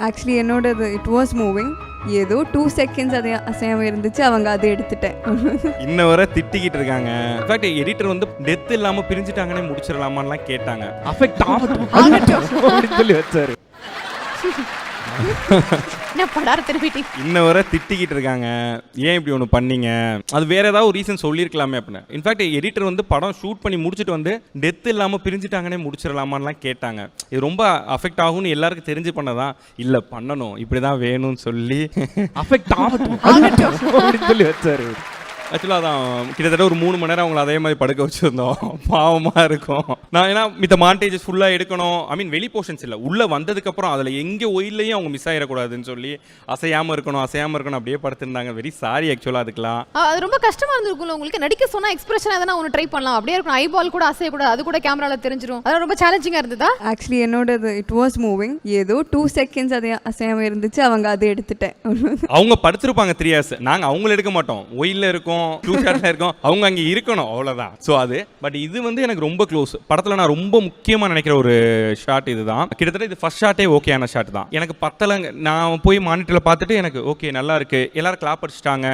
Actually என்னோடது it was moving. ஏதோ 2 seconds அதே அசையாமல் இருந்துச்சு, அவங்க அதை எடுத்துட்டேன். இன்ன வரை திட்டிக்கிட்டு இருக்காங்க. இன்ஃபேக்ட் எடிட்டர் வந்து டெத் இல்லாமல் பிரிஞ்சுட்டாங்கன்னே முடிச்சிடலாமான்லாம் கேட்டாங்க. அஃபெக்ட் ஆகட்டும் அப்படின்னு சொல்லி வச்சாரு. இன்ன வரை திட்டிக்கிட்டு இருக்காங்க, ஏன் இப்படி ஒன்று பண்ணீங்க, அது வேற ஏதாவது ஒரு ரீசன் சொல்லியிருக்கலாமே அப்படின்னு. இன்ஃபேக்ட் எடிட்டர் வந்து படம் ஷூட் பண்ணி முடிச்சுட்டு வந்து டெத் இல்லாமல் பிரிஞ்சுட்டாங்கன்னே முடிச்சிடலாமான்லாம் கேட்டாங்க. இது ரொம்ப அஃபெக்ட் ஆகும்னு எல்லாருக்கும் தெரிஞ்சு பண்ணதான் இல்லை, பண்ணணும் இப்படி தான் வேணும்னு சொல்லி அஃபெக்ட் ஆகட்டும் அப்படின்னு சொல்லி வச்சாரு. ஆக்சுவலாக அதான் கிட்டத்தட்ட ஒரு 3 மணி நேரம் அவங்கள அதே மாதிரி படுக்க வச்சுருந்தோம். பாவமாக இருக்கும். நான் ஏன்னா மித்த மாண்டேஜஸ் ஃபுல்லாக எடுக்கணும், ஐ மீன் வெளி போர்ஷன்ஸ் இல்லை, உள்ளே வந்ததுக்கப்புறம் அதில் எங்கே ஒயிலையும் அவங்க மிஸ் ஆகிடக்கூடாதுன்னு சொல்லி அசையாமல் இருக்கணும் அப்படியே படுத்திருந்தாங்க. வெரி சாரி ஆக்சுவலாக அதுக்கெலாம். அது ரொம்ப கஷ்டமாக இருந்திருக்கும்ல உங்களுக்கு. நடிக்க சொன்னால் எக்ஸ்பிரஷன் எதனா ஒன்று ட்ரை பண்ணலாம், அப்படியே இருக்கணும், ஐபால் கூட அசையக்கூடாது, அது கூட கேமராவில் தெரிஞ்சிடும். அதெல்லாம் ரொம்ப சேலஞ்சிங்காக இருந்ததா? ஆக்சுவலி என்னோடது இட் வாஸ் மூவிங். ஏதோ 2 செகண்ட்ஸ் அதே அசையாமல் இருந்துச்சு, அவங்க அதை எடுத்துட்டேன். அவங்க படுத்திருப்பாங்க 3 hours, நாங்கள் அவங்கள எடுக்க மாட்டோம், ஒயிலில் இருக்கும், 2 ஷாட்ல இருக்கும், அவங்க அங்கே இருக்கணும், அவ்வளோதான். ஸோ அது பட் இது வந்து எனக்கு ரொம்ப க்ளோஸ். படத்தில் நான் ரொம்ப முக்கியமாக நினைக்கிற ஒரு ஷாட் இதுதான். கிட்டத்தட்ட இது ஃபர்ஸ்ட் ஷாட்டே ஓகேயான ஷாட் தான். எனக்கு பத்தலைங்க, நான் போய் மானிட்டரில் பார்த்துட்டு எனக்கு ஓகே நல்லா இருக்கு, எல்லாரும் கிளாப் அடிச்சிட்டாங்க.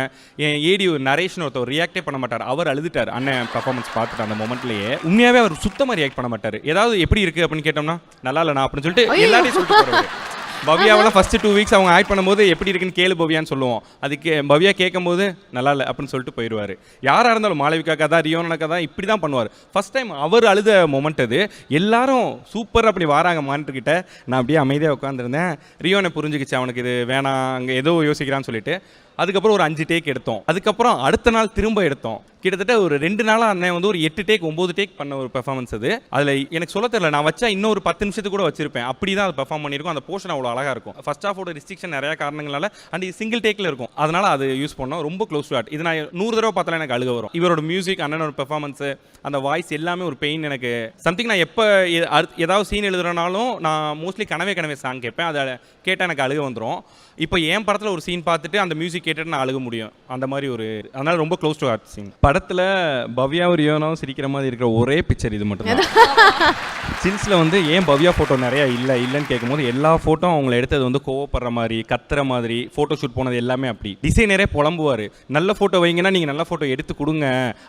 என் ஏடி நரேஷன் ஒருத்தர் ரியாக்டே பண்ண மாட்டார், அவர் அழுதுட்டார் அண்ணன் பர்ஃபார்மன்ஸ் பார்த்துட்டு. அந்த மொமெண்ட்லேயே உண்மையாகவே அவர் சுத்தமாக ரியாக்ட் பண்ண மாட்டார். ஏதாவது எப்படி இருக்கு அப்படின்னு கேட்டோம்னா நல்லா இல்லைண்ணா அப்படின்னு சொல்லிட்டு எல்லாரையும் சொல்லிட்டு பவ்யாவெல்லாம் ஃபர்ஸ்ட் 2 weeks அவங்க ஆக்ட் பண்ணும்போது எப்படி இருக்குன்னு கேளு பவ்யான்னு சொல்லுவோம். அதுக்கு பவ்யா கேட்கும் போது நல்லா இல்லை அப்படின்னு சொல்லிட்டு போயிடுவார். யாராக இருந்தாலும் மாளவிகா கதா ரியோனா கதா இப்படி தான் பண்ணுவார். ஃபர்ஸ்ட் டைம் அவர் அழுத மொமெண்ட் அது. எல்லாரும் சூப்பர் அப்படி வராங்க மானிட்டர்கிட்ட. நான் அப்படியே அமைதியாக உட்காந்துருந்தேன். ரியோனை புரிஞ்சுக்கிச்சு, அவனுக்கு இது வேணாம், அங்கே ஏதோ யோசிக்கிறான்னு சொல்லிட்டு. அதுக்கப்புறம் ஒரு 5 டேக் எடுத்தோம். அதுக்கப்புறம் அடுத்த நாள் திரும்ப எடுத்தோம். கிட்டத்தட்ட ஒரு 2 நாளாக அண்ணன் வந்து ஒரு 8 டேக் 9 டேக் பண்ண ஒரு பெர்ஃபார்மன்ஸ் அது. அதில் எனக்கு சொல்ல தெரியல, நான் வச்சா இன்னும் ஒரு 10 நிமிஷத்துக்கு கூட வச்சிருப்பேன். அப்படி தான் அது பெர்ஃபார்ம் பண்ணியிருக்கும். அந்த போர்ஷன் அவ்வளோ அழகாக இருக்கும். ஃபர்ஸ்ட் ஹாஃபோட ரெஸ்ட்ரிக்ஷன் நிறைய காரணங்களால அண்ட் இது சிங்கிள் டேக்கில் இருக்கும், அதனால அது யூஸ் பண்ணோம். ரொம்ப க்ளோஸ் டு ஹார்ட். இது நான் 100 தடவை பார்த்தாலும் எனக்கு அழுக வரும். இவரோட மியூசிக், அண்ணனோட பெர்ஃபார்மன்ஸ், அந்த வாய்ஸ் எல்லாமே ஒரு பெயின் எனக்கு. சம்திங் நான் எப்போ ஏதாவது சீன் எழுதுறனாலும் நான் மோஸ்ட்லி கனவே சாங் கேட்பேன். அதை கேட்டால் எனக்கு அழுக வந்துடும். இப்போ என் படத்தில் ஒரு சீன் பார்த்துட்டு அந்த மியூசிக் கேட்டுட்டு நான் அழுக முடியும், அந்த மாதிரி ஒரு. அதனால ரொம்ப க்ளோஸ் டு ஹார்ட் சீன். படத்தில் பவ்யாவும் ரியோனாவும் சிரிக்கிற மாதிரி இருக்கிற ஒரே பிக்சர் இது மட்டும் தான். சின்ஸில் வந்து ஏன் பவ்யா ஃபோட்டோ நிறையா இல்லைன்னு கேட்கும்போது எல்லா ஃபோட்டோ அவங்கள எடுத்தது வந்து கோவப்படுற மாதிரி, கத்துற மாதிரி, ஃபோட்டோ ஷூட் போனது எல்லாமே அப்படி. டிசைனரே புலம்புவார், நல்ல ஃபோட்டோ வைங்கன்னா நீங்கள் நல்ல ஃபோட்டோ எடுத்து கொடுங்க,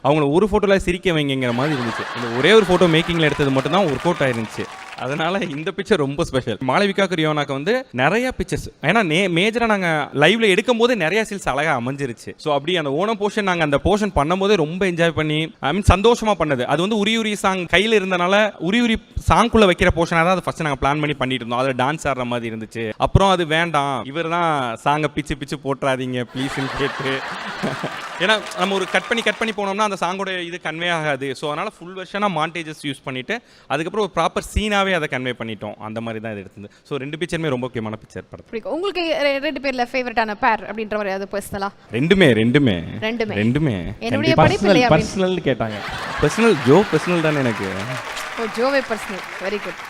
அவங்கள ஒரு ஃபோட்டோவில் சிரிக்க வைங்கிற மாதிரி இருந்துச்சு. இந்த ஒரே ஒரு ஃபோட்டோ மேக்கிங்கில் எடுத்தது மட்டும் தான் ஒர்க் அவுட் ஆயிருந்துச்சு. அதனால இந்த பிக்சர் ரொம்ப ஸ்பெஷல். மாளவிகாக்கு ரியோனாக்கு வந்து நிறைய பிக்சர்ஸ், ஏன்னா மேஜராக நாங்கள் லைவ்ல எடுக்கும் போதே நிறைய சீல்ஸ் அழகாக அமைஞ்சிருச்சு. ஸோ அப்படி அந்த ஓணம் போர்ஷன் நாங்கள் அந்த போர்ஷன் பண்ணும்போதே ரொம்ப என்ஜாய் பண்ணி, ஐ மீன் சந்தோஷமா பண்ணது. அது வந்து உரி சாங் கையில் இருந்தனால உரி சாங்குள்ள வைக்கிற போர்ஷனாக தான் அது ஃபர்ஸ்ட் நாங்கள் பிளான் பண்ணி பண்ணிட்டு இருந்தோம். அதில் டான்ஸ் ஆடுற மாதிரி இருந்துச்சு. அப்புறம் அது வேண்டாம், இவர் தான் சாங்கை பிச்சு போட்டுறாதீங்க ப்ளீஸ்ன்னு கேட்டு, ஏன்னா நம்ம ஒரு கட் பண்ணி போனோம்னா அந்த சாங்கோட இது கன்வே ஆகாது. ஸோ அதனால ஃபுல் வெர்ஷனாக மாண்டேஜஸ் யூஸ் பண்ணிட்டு அதுக்கப்புறம் ஒரு ப்ராப்பர் சீனாவே அதை கன்வே பண்ணிட்டோம். அந்த மாதிரி தான் இது எடுத்தது. ஸோ 2 பிக்சருமே ரொம்ப முக்கியமான பிக்சர் படத்தில். உங்களுக்கு 2 பேர்ல ஃபேவரட்டான பேர் அப்படின்ற மாதிரி அது பர்சனலா? ரெண்டுமே என்னுடைய படிப்பில்லையா பர்சனல் கேட்டாங்க. பர்சனல் தானே எனக்கு. ஓ, ஜோவே பர்சனல். Very good.